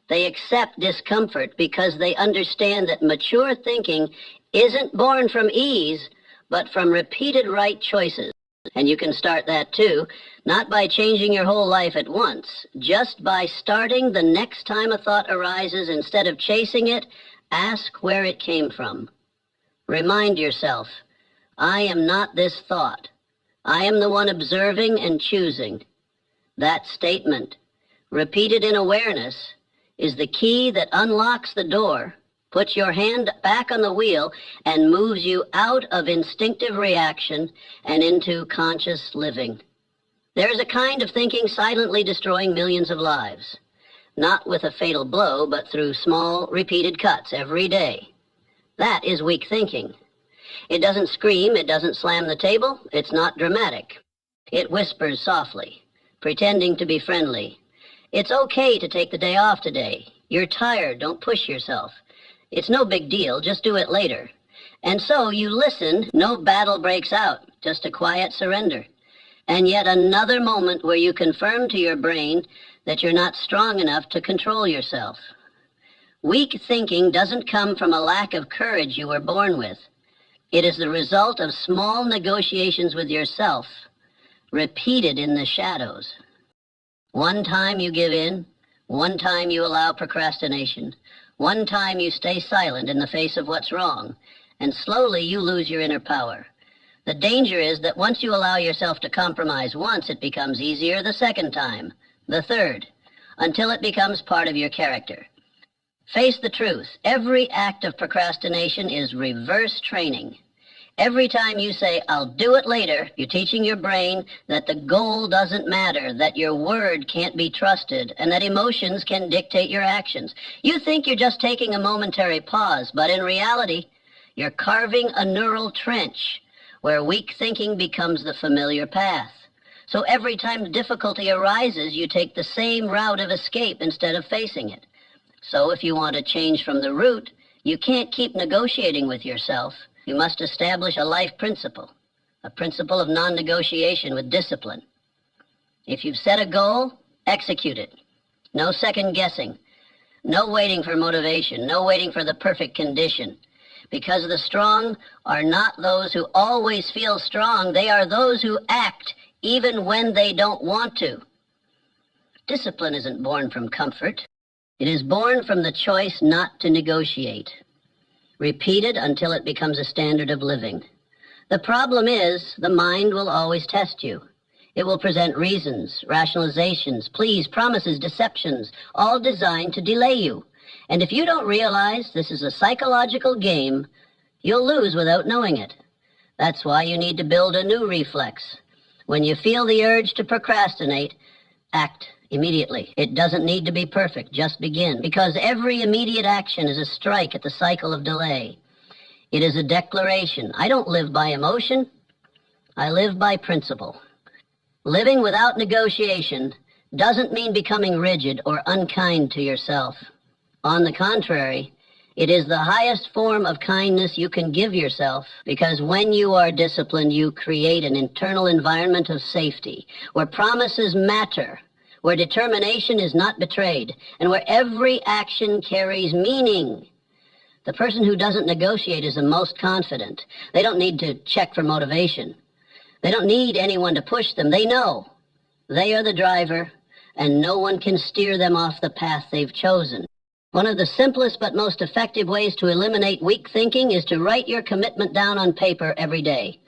They accept discomfort because they understand that mature thinking isn't born from ease, but from repeated right choices. And you can start that too, not by changing your whole life at once, just by starting the next time a thought arises. Instead of chasing it, ask where it came from. Remind yourself, I am not this thought. I am the one observing and choosing. That statement, repeated in awareness, is the key that unlocks the door, puts your hand back on the wheel, and moves you out of instinctive reaction and into conscious living. There's a kind of thinking silently destroying millions of lives, not with a fatal blow, but through small, repeated cuts every day. That is weak thinking. It doesn't scream, it doesn't slam the table, it's not dramatic. It whispers softly, pretending to be friendly. It's okay to take the day off today. You're tired, don't push yourself. It's no big deal, just do it later. And so you listen, no battle breaks out, just a quiet surrender. And yet another moment where you confirm to your brain that you're not strong enough to control yourself. Weak thinking doesn't come from a lack of courage you were born with. It is the result of small negotiations with yourself, repeated in the shadows. One time you give in, one time you allow procrastination, one time you stay silent in the face of what's wrong, and slowly you lose your inner power. The danger is that once you allow yourself to compromise once, it becomes easier the second time, the third, until it becomes part of your character. Face the truth. Every act of procrastination is reverse training. Every time you say, I'll do it later, you're teaching your brain that the goal doesn't matter, that your word can't be trusted, and that emotions can dictate your actions. You think you're just taking a momentary pause, but in reality, you're carving a neural trench where weak thinking becomes the familiar path. So every time difficulty arises, you take the same route of escape instead of facing it. So if you want to change from the root, you can't keep negotiating with yourself. You must establish a life principle, a principle of non-negotiation with discipline. If you've set a goal, execute it. No second guessing. No waiting for motivation. No waiting for the perfect condition. Because the strong are not those who always feel strong. They are those who act even when they don't want to. Discipline isn't born from comfort. It is born from the choice not to negotiate. Repeated until it becomes a standard of living. The problem is, the mind will always test you. It will present reasons, rationalizations, pleas, promises, deceptions, all designed to delay you. And if you don't realize this is a psychological game, you'll lose without knowing it. That's why you need to build a new reflex. When you feel the urge to procrastinate, act immediately. It doesn't need to be perfect, just begin. Because every immediate action is a strike at the cycle of delay. It is a declaration. I don't live by emotion. I live by principle. Living without negotiation doesn't mean becoming rigid or unkind to yourself. On the contrary, It is the highest form of kindness you can give yourself, because when you are disciplined, you create an internal environment of safety, where promises matter, where determination is not betrayed, and where every action carries meaning. The person who doesn't negotiate is the most confident. They don't need to check for motivation. They don't need anyone to push them. They know they are the driver, and no one can steer them off the path they've chosen. One of the simplest but most effective ways to eliminate weak thinking is to write your commitment down on paper every day.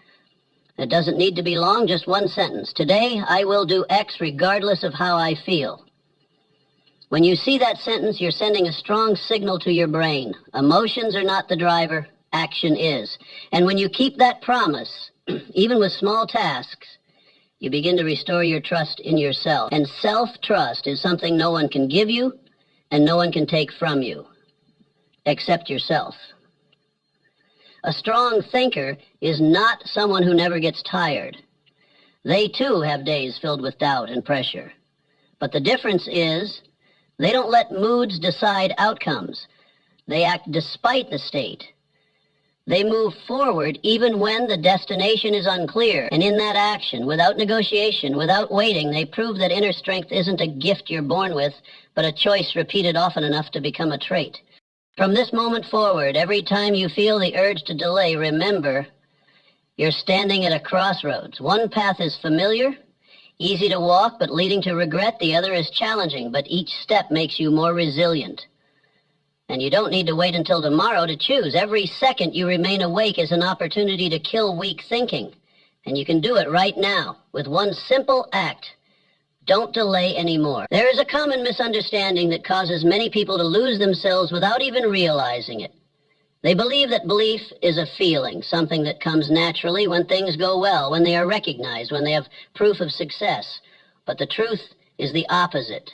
It doesn't need to be long, just one sentence. Today, I will do X regardless of how I feel. When you see that sentence, you're sending a strong signal to your brain. Emotions are not the driver, action is. And when you keep that promise, even with small tasks, you begin to restore your trust in yourself. And self-trust is something no one can give you and no one can take from you, except yourself. A strong thinker is not someone who never gets tired. They too have days filled with doubt and pressure. But the difference is they don't let moods decide outcomes. They act despite the state. They move forward even when the destination is unclear. And in that action, without negotiation, without waiting, they prove that inner strength isn't a gift you're born with, but a choice repeated often enough to become a trait. From this moment forward, every time you feel the urge to delay, remember, you're standing at a crossroads. One path is familiar, easy to walk, but leading to regret. The other is challenging, but each step makes you more resilient. And you don't need to wait until tomorrow to choose. Every second you remain awake is an opportunity to kill weak thinking. And you can do it right now with one simple act. Don't delay anymore. There is a common misunderstanding that causes many people to lose themselves without even realizing it. They believe that belief is a feeling, something that comes naturally when things go well, when they are recognized, when they have proof of success. But the truth is the opposite.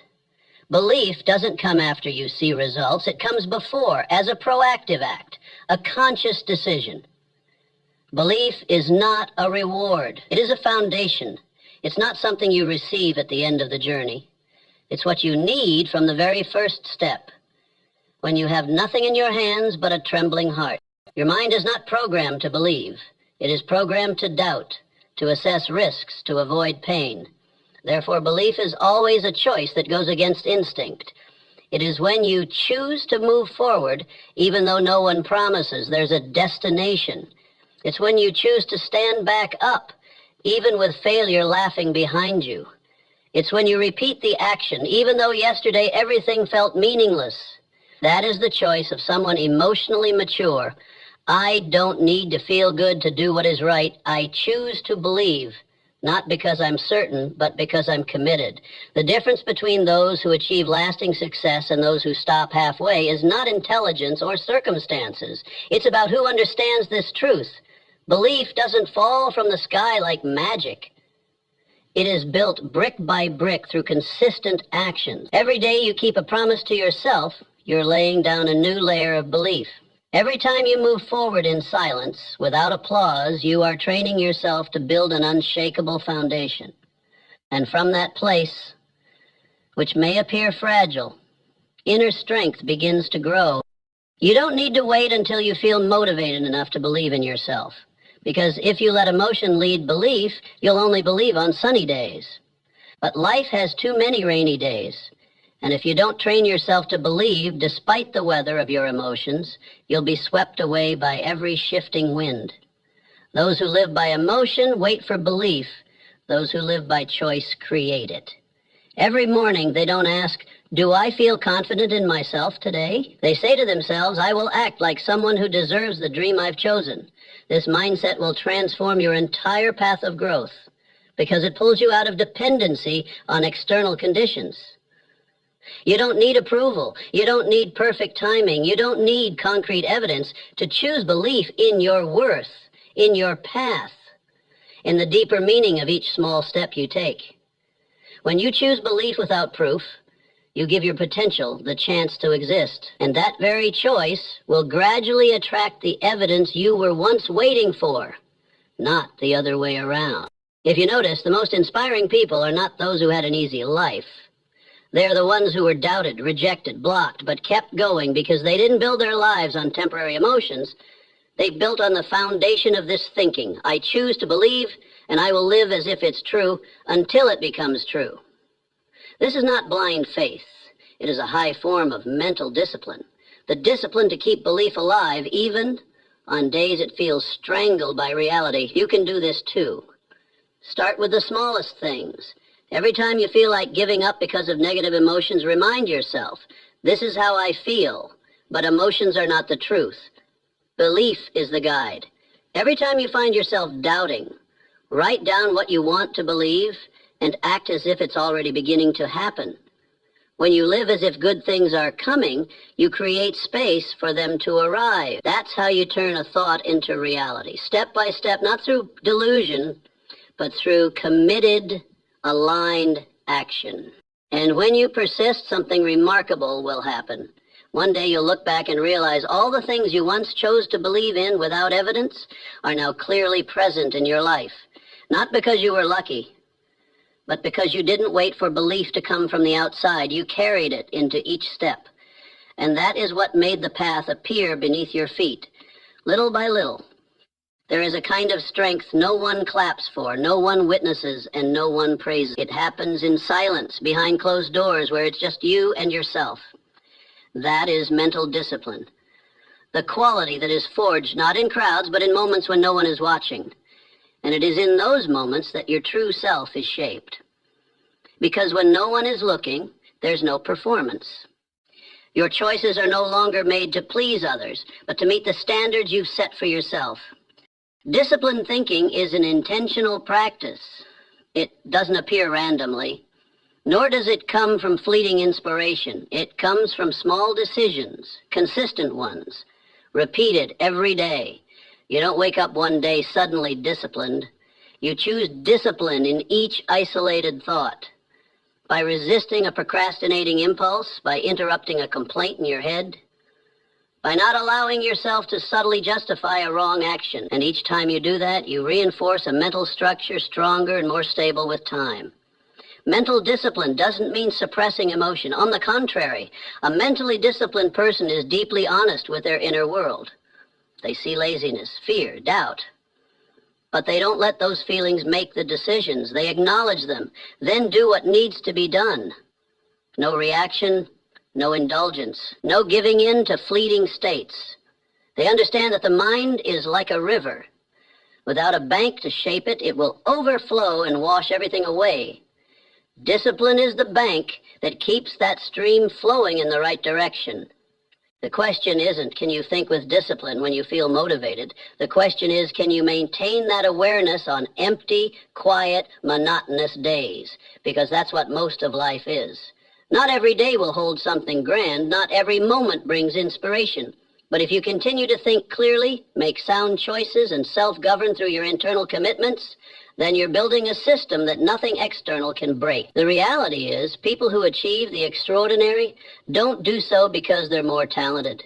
Belief doesn't come after you see results. It comes before, as a proactive act, a conscious decision. Belief is not a reward. It is a foundation. It's not something you receive at the end of the journey. It's what you need from the very first step, when you have nothing in your hands but a trembling heart. Your mind is not programmed to believe. It is programmed to doubt, to assess risks, to avoid pain. Therefore, belief is always a choice that goes against instinct. It is when you choose to move forward, even though no one promises there's a destination. It's when you choose to stand back up, even with failure laughing behind you. It's when you repeat the action, even though yesterday everything felt meaningless. That is the choice of someone emotionally mature. I don't need to feel good to do what is right. I choose to believe. Not because I'm certain, but because I'm committed. The difference between those who achieve lasting success and those who stop halfway is not intelligence or circumstances. It's about who understands this truth. Belief doesn't fall from the sky like magic. It is built brick by brick through consistent actions. Every day you keep a promise to yourself, you're laying down a new layer of belief. Every time you move forward in silence, without applause, you are training yourself to build an unshakable foundation. And from that place, which may appear fragile, inner strength begins to grow. You don't need to wait until you feel motivated enough to believe in yourself, because if you let emotion lead belief, you'll only believe on sunny days. But life has too many rainy days. And if you don't train yourself to believe, despite the weather of your emotions, you'll be swept away by every shifting wind. Those who live by emotion wait for belief. Those who live by choice create it. Every morning they don't ask, do I feel confident in myself today? They say to themselves, I will act like someone who deserves the dream I've chosen. This mindset will transform your entire path of growth because it pulls you out of dependency on external conditions. You don't need approval. You don't need perfect timing. You don't need concrete evidence to choose belief in your worth, in your path, in the deeper meaning of each small step you take. When you choose belief without proof, you give your potential the chance to exist. And that very choice will gradually attract the evidence you were once waiting for, not the other way around. If you notice, the most inspiring people are not those who had an easy life. They're the ones who were doubted, rejected, blocked, but kept going because they didn't build their lives on temporary emotions. They built on the foundation of this thinking. I choose to believe, and I will live as if it's true until it becomes true. This is not blind faith. It is a high form of mental discipline. The discipline to keep belief alive, even on days it feels strangled by reality. You can do this too. Start with the smallest things. Every time you feel like giving up because of negative emotions, remind yourself, this is how I feel, but emotions are not the truth. Belief is the guide. Every time you find yourself doubting, write down what you want to believe and act as if it's already beginning to happen. When you live as if good things are coming, you create space for them to arrive. That's how you turn a thought into reality, step by step, not through delusion, but through committed, aligned action. And when you persist, something remarkable will happen. One day you'll look back and realize all the things you once chose to believe in without evidence are now clearly present in your life. Not because you were lucky, but because you didn't wait for belief to come from the outside. You carried it into each step. And that is what made the path appear beneath your feet, little by little. There is a kind of strength no one claps for, no one witnesses, and no one praises. It happens in silence, behind closed doors, where it's just you and yourself. That is mental discipline. The quality that is forged not in crowds, but in moments when no one is watching. And it is in those moments that your true self is shaped. Because when no one is looking, there's no performance. Your choices are no longer made to please others, but to meet the standards you've set for yourself. Disciplined thinking is an intentional practice. It doesn't appear randomly, nor does it come from fleeting inspiration. It comes from small decisions, consistent ones, repeated every day. You don't wake up one day suddenly disciplined. You choose discipline in each isolated thought. By resisting a procrastinating impulse, by interrupting a complaint in your head, by not allowing yourself to subtly justify a wrong action. And each time you do that, you reinforce a mental structure stronger and more stable with time. Mental discipline doesn't mean suppressing emotion. On the contrary, a mentally disciplined person is deeply honest with their inner world. They see laziness, fear, doubt. But they don't let those feelings make the decisions. They acknowledge them, then do what needs to be done. No reaction, no indulgence, no giving in to fleeting states. They understand that the mind is like a river. Without a bank to shape it, it will overflow and wash everything away. Discipline is the bank that keeps that stream flowing in the right direction. The question isn't, can you think with discipline when you feel motivated? The question is, can you maintain that awareness on empty, quiet, monotonous days? Because that's what most of life is. Not every day will hold something grand. Not every moment brings inspiration. But if you continue to think clearly, make sound choices, and self-govern through your internal commitments, then you're building a system that nothing external can break. The reality is, people who achieve the extraordinary don't do so because they're more talented,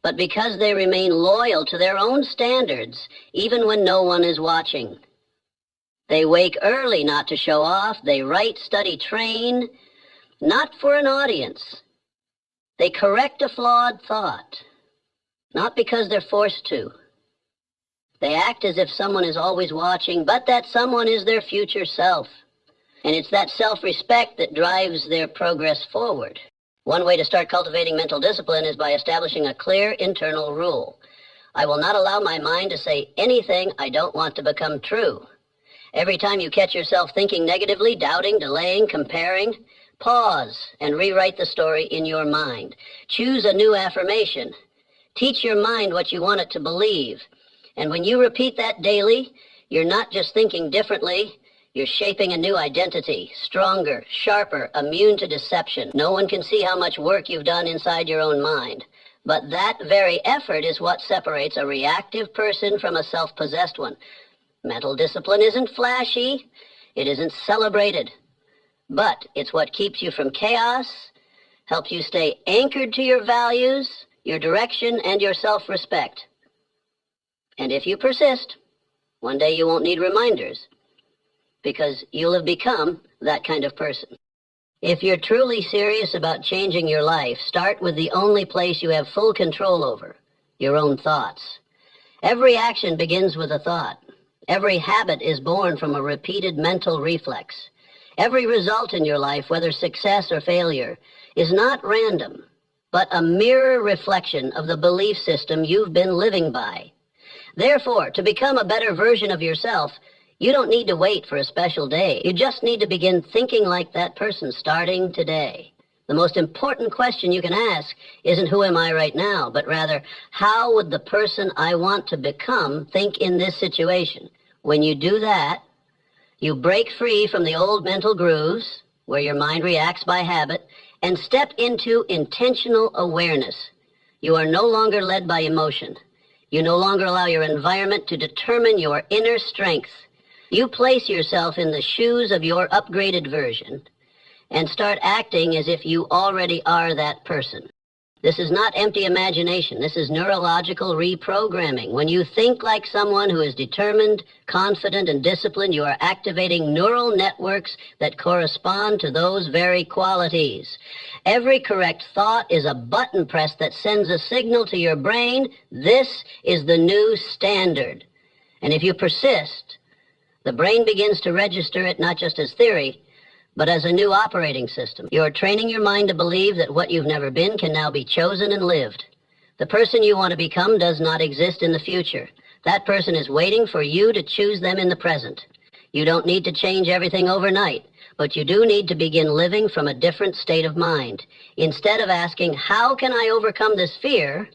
but because they remain loyal to their own standards, even when no one is watching. They wake early not to show off. They write, study, train, not for an audience. They correct a flawed thought, not because they're forced to. They act as if someone is always watching, but that someone is their future self. And it's that self-respect that drives their progress forward. One way to start cultivating mental discipline is by establishing a clear internal rule. I will not allow my mind to say anything I don't want to become true. Every time you catch yourself thinking negatively, doubting, delaying, comparing, pause and rewrite the story in your mind. Choose a new affirmation. Teach your mind what you want it to believe. And when you repeat that daily, you're not just thinking differently, you're shaping a new identity, stronger, sharper, immune to deception. No one can see how much work you've done inside your own mind. But that very effort is what separates a reactive person from a self-possessed one. Mental discipline isn't flashy, it isn't celebrated, but it's what keeps you from chaos, helps you stay anchored to your values, your direction, and your self-respect. And if you persist, one day you won't need reminders, because you'll have become that kind of person. If you're truly serious about changing your life, start with the only place you have full control over, your own thoughts. Every action begins with a thought. Every habit is born from a repeated mental reflex. Every result in your life, whether success or failure, is not random, but a mirror reflection of the belief system you've been living by. Therefore, to become a better version of yourself, you don't need to wait for a special day. You just need to begin thinking like that person starting today. The most important question you can ask isn't who am I right now, but rather, how would the person I want to become think in this situation? When you do that, you break free from the old mental grooves, where your mind reacts by habit, and step into intentional awareness. You are no longer led by emotion. You no longer allow your environment to determine your inner strength. You place yourself in the shoes of your upgraded version and start acting as if you already are that person. This is not empty imagination. This is neurological reprogramming. When you think like someone who is determined, confident, and disciplined, you are activating neural networks that correspond to those very qualities. Every correct thought is a button press that sends a signal to your brain. This is the new standard. And if you persist, the brain begins to register it not just as theory, but as a new operating system. You are training your mind to believe that what you've never been can now be chosen and lived. The person you want to become does not exist in the future. That person is waiting for you to choose them in the present. You don't need to change everything overnight, but you do need to begin living from a different state of mind. Instead of asking, how can I overcome this fear?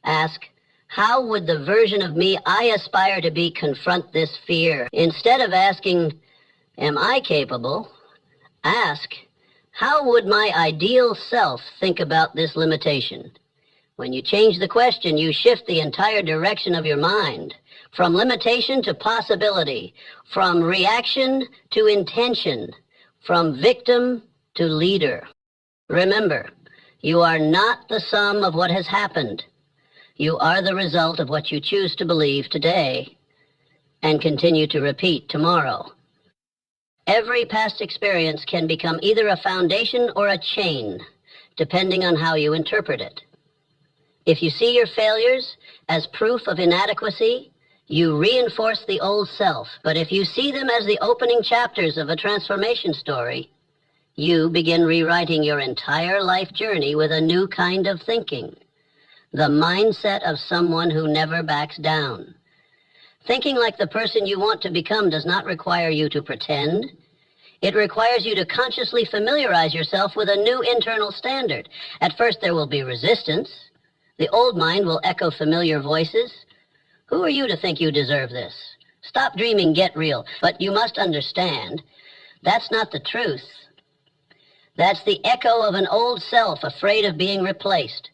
Ask, how would the version of me I aspire to be confront this fear? Instead of asking, am I capable? Ask, how would my ideal self think about this limitation? When you change the question, you shift the entire direction of your mind, from limitation to possibility, from reaction to intention, from victim to leader. Remember, you are not the sum of what has happened. You are the result of what you choose to believe today and continue to repeat tomorrow. Every past experience can become either a foundation or a chain, depending on how you interpret it. If you see your failures as proof of inadequacy, you reinforce the old self. But if you see them as the opening chapters of a transformation story, you begin rewriting your entire life journey with a new kind of thinking, the mindset of someone who never backs down. Thinking like the person you want to become does not require you to pretend. It requires you to consciously familiarize yourself with a new internal standard. At first, there will be resistance. The old mind will echo familiar voices. Who are you to think you deserve this? Stop dreaming, get real. But you must understand, that's not the truth. That's the echo of an old self afraid of being replaced.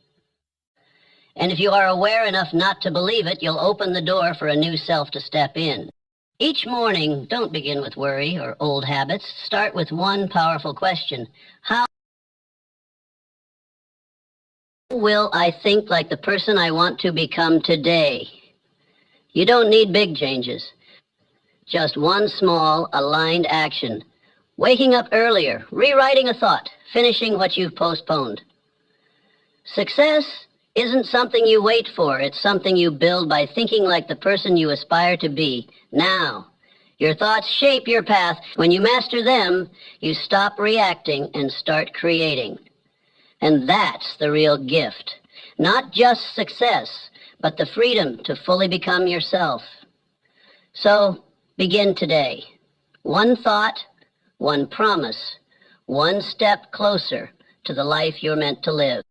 And if you are aware enough not to believe it, you'll open the door for a new self to step in. Each morning, don't begin with worry or old habits. Start with one powerful question. How will I think like the person I want to become today? You don't need big changes. Just one small, aligned action. Waking up earlier, rewriting a thought, finishing what you've postponed. Success isn't something you wait for. It's something you build by thinking like the person you aspire to be now. Your thoughts shape your path. When you master them, you stop reacting and start creating. And that's the real gift. Not just success, but the freedom to fully become yourself. So, begin today. One thought, one promise, one step closer to the life you're meant to live.